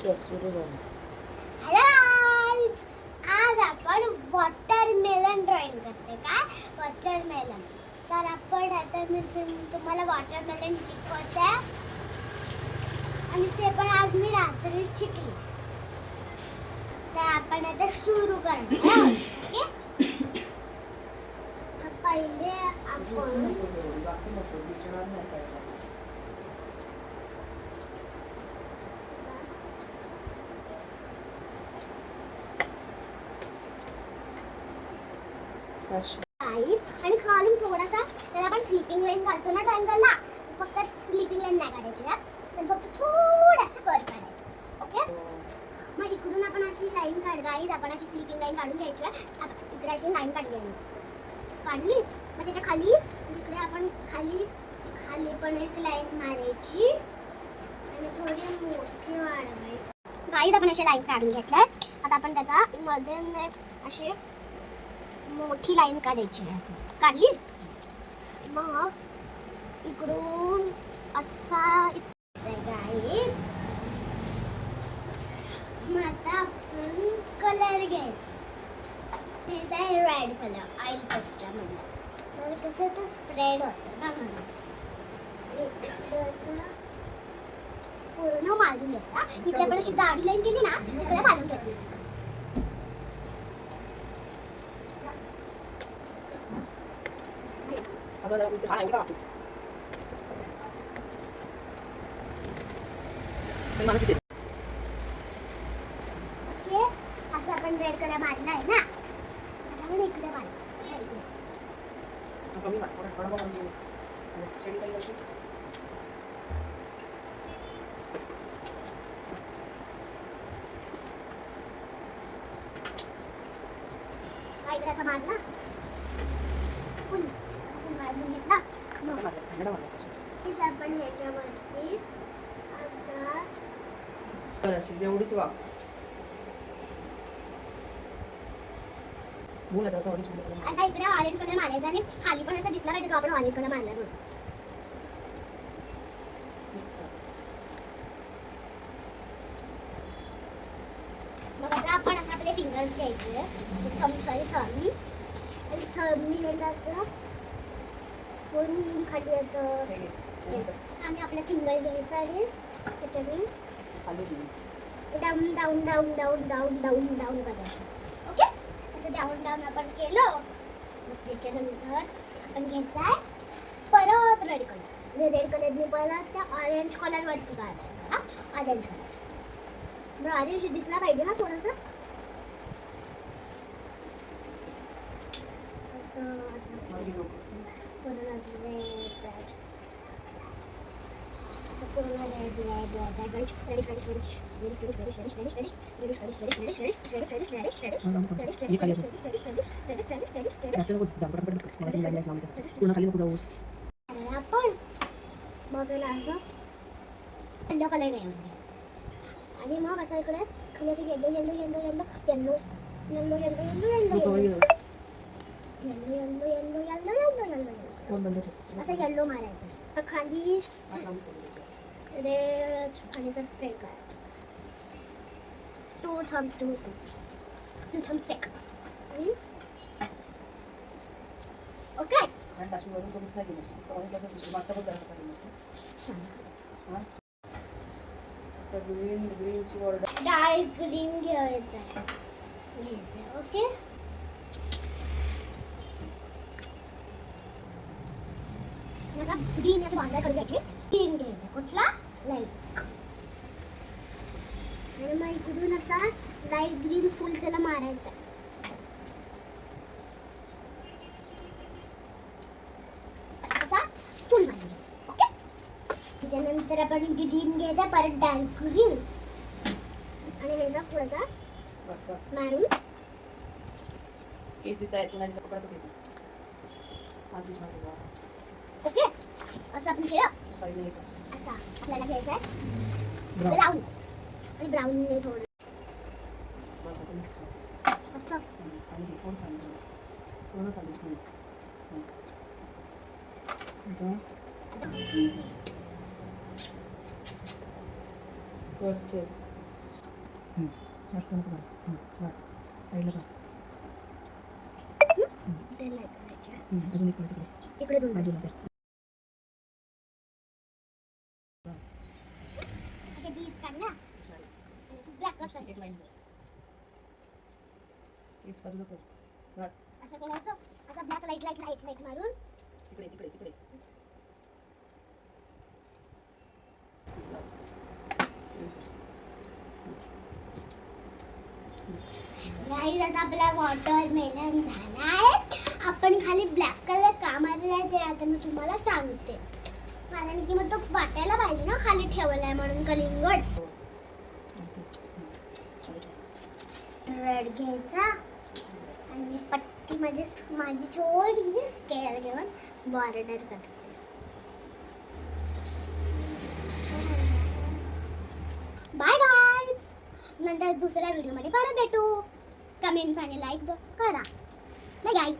Hello, आज आपण watermelon drawing करते. काय वॉटरमेलन? तर आपण आता मी तुम्हाला वॉटरमेलन शिकवते आणि ते पण आज मी रात्री शिकली. तर आपण आता सुरू करणार. ओके, पहिले आपण आणि खालून थोडासा त्याला आपण स्लीपिंग लाईन काढतो ना ट्रायंगलला, फक्त स्लीपिंग लाईन नाही काढायची ना, तर फक्त थोडंसं कर्व काढायचं. ओके, मग इकडून आपण अशी लाईन गाईज आपण अशी स्लीपिंग लाईन काढून घ्यायची. इकडे अशी लाईन काढली मग त्याच्या खाली इकडे आपण खाली पण एक लाईन मारायची आणि थोडी मोठी वाढवायची. गाईज आपण अशी लाईन काढून घेतल्यात. आता आपण त्याचा मध्ये अशी मोठी लाईन काढायची आहे. काढली मग इकडून असा गाईज. मग आता आपण कलर घ्यायचा. रेड कलर ऑइल पेस्टा म्हणलं तर कसं तर स्प्रेड होतं ना, म्हणून पूर्ण मारून घ्यायचा. इकडे आपण अशी गाडी लाईन केली ना, इकडे मारून घ्यायची. ओके, असं आपण रेड कलर मारला आहे ना, आता आपण इकडे मारायचं. इकडे असं मारला, फुल असं मारून घेतला. आपण ह्याच्यावरती असा जेवढीच वाप आता इकडे ऑरेंज कलर मारायचा आणि खाली पण असं दिसला पाहिजे तो आपण ऑरेंज कलर मारला म्हणून. मग आता आपण असं आपले फिंगर्स घ्यायचे, असे थंब आणि थंबनी असं वरून खाली असं आणि आपला फिंगर घ्यायचा आणि त्याच्याने down down down down down down down करायचं. ओके, असं डाऊन डाऊन आपण केलं. मग त्याच्यानंतर आपण घ्यायचा आहे परत रेड कलर. रेड कलरने परत त्या ऑरेंज कलरवरती काढायचा. ऑरेंज कलर मग ऑरेंज दिसला पाहिजे ना थोडासा, असं असं पूर्ण असं रेड पूर्ण red red red reddish reddish reddish reddish reddish reddish reddish reddish reddish reddish reddish reddish reddish reddish reddish reddish आपण मग असं येल्लो कलर घ्यायचा आणि मग असं इकडे खाली असं yellow yellow yellow yellow yellow yellow yellow yellow yellow yellow yellow yellow yellow yellow असं येल्लो मारायचं. खाली रेड खाली स्प्रेड करायचं. Two thumbs stick. ओके, ग्रीनची बॉर्डर डार्क ग्रीन घ्यायचं. ओके, असा ग्रीन याची बांधा करून घ्यायची. ग्रीन घ्यायचा कुठला लाईट आणि मग इकडून असा लाईट ग्रीन फुल त्याला मारायचा. असा फुल मारायचा. ओके, त्याच्यानंतर आपण ग्रीन घ्यायचा, परत डार्क ग्रीन आणि ह्याला थोडासा मारून केस दिसत आहेत तुम्हाला कपडा तो घेतो. ओके, असं आपण केलं. आता आपल्याला घ्यायचं आहे ब्राऊन आणि ब्राऊनने थोडं मस्त वरचे जास्त नको काढ. बस साईडला काढ. ते नाही करायचे. अजून एक काढ तिकडे इकडे दोन बाजूला त्या. बस असे बीज काढ ना. ब्लॅक कसं एक लाईन कर. केस बाजूला कर. बस असं करायचं. असं ब्लॅक लाईट मारून तिकडे तिकडे तिकडे. बस गाईज आता आपला वॉटरमेलन झालाय. आपण खाली ब्लॅक कलर का मारलेला आहे ते आता मी तुम्हाला सांगते. कारण की मग तो वाटायला पाहिजे ना खाली ठेवलाय म्हणून कलिंगड. रेड घ्यायचा आणि मी पट्टी माझी छोटीशी स्केल घेऊन बॉर्डर करते. Bye guys. नंतर दुसऱ्या व्हिडिओमध्ये परत भेटू. कमेंट्स आणि लाईक करा. Bye guys.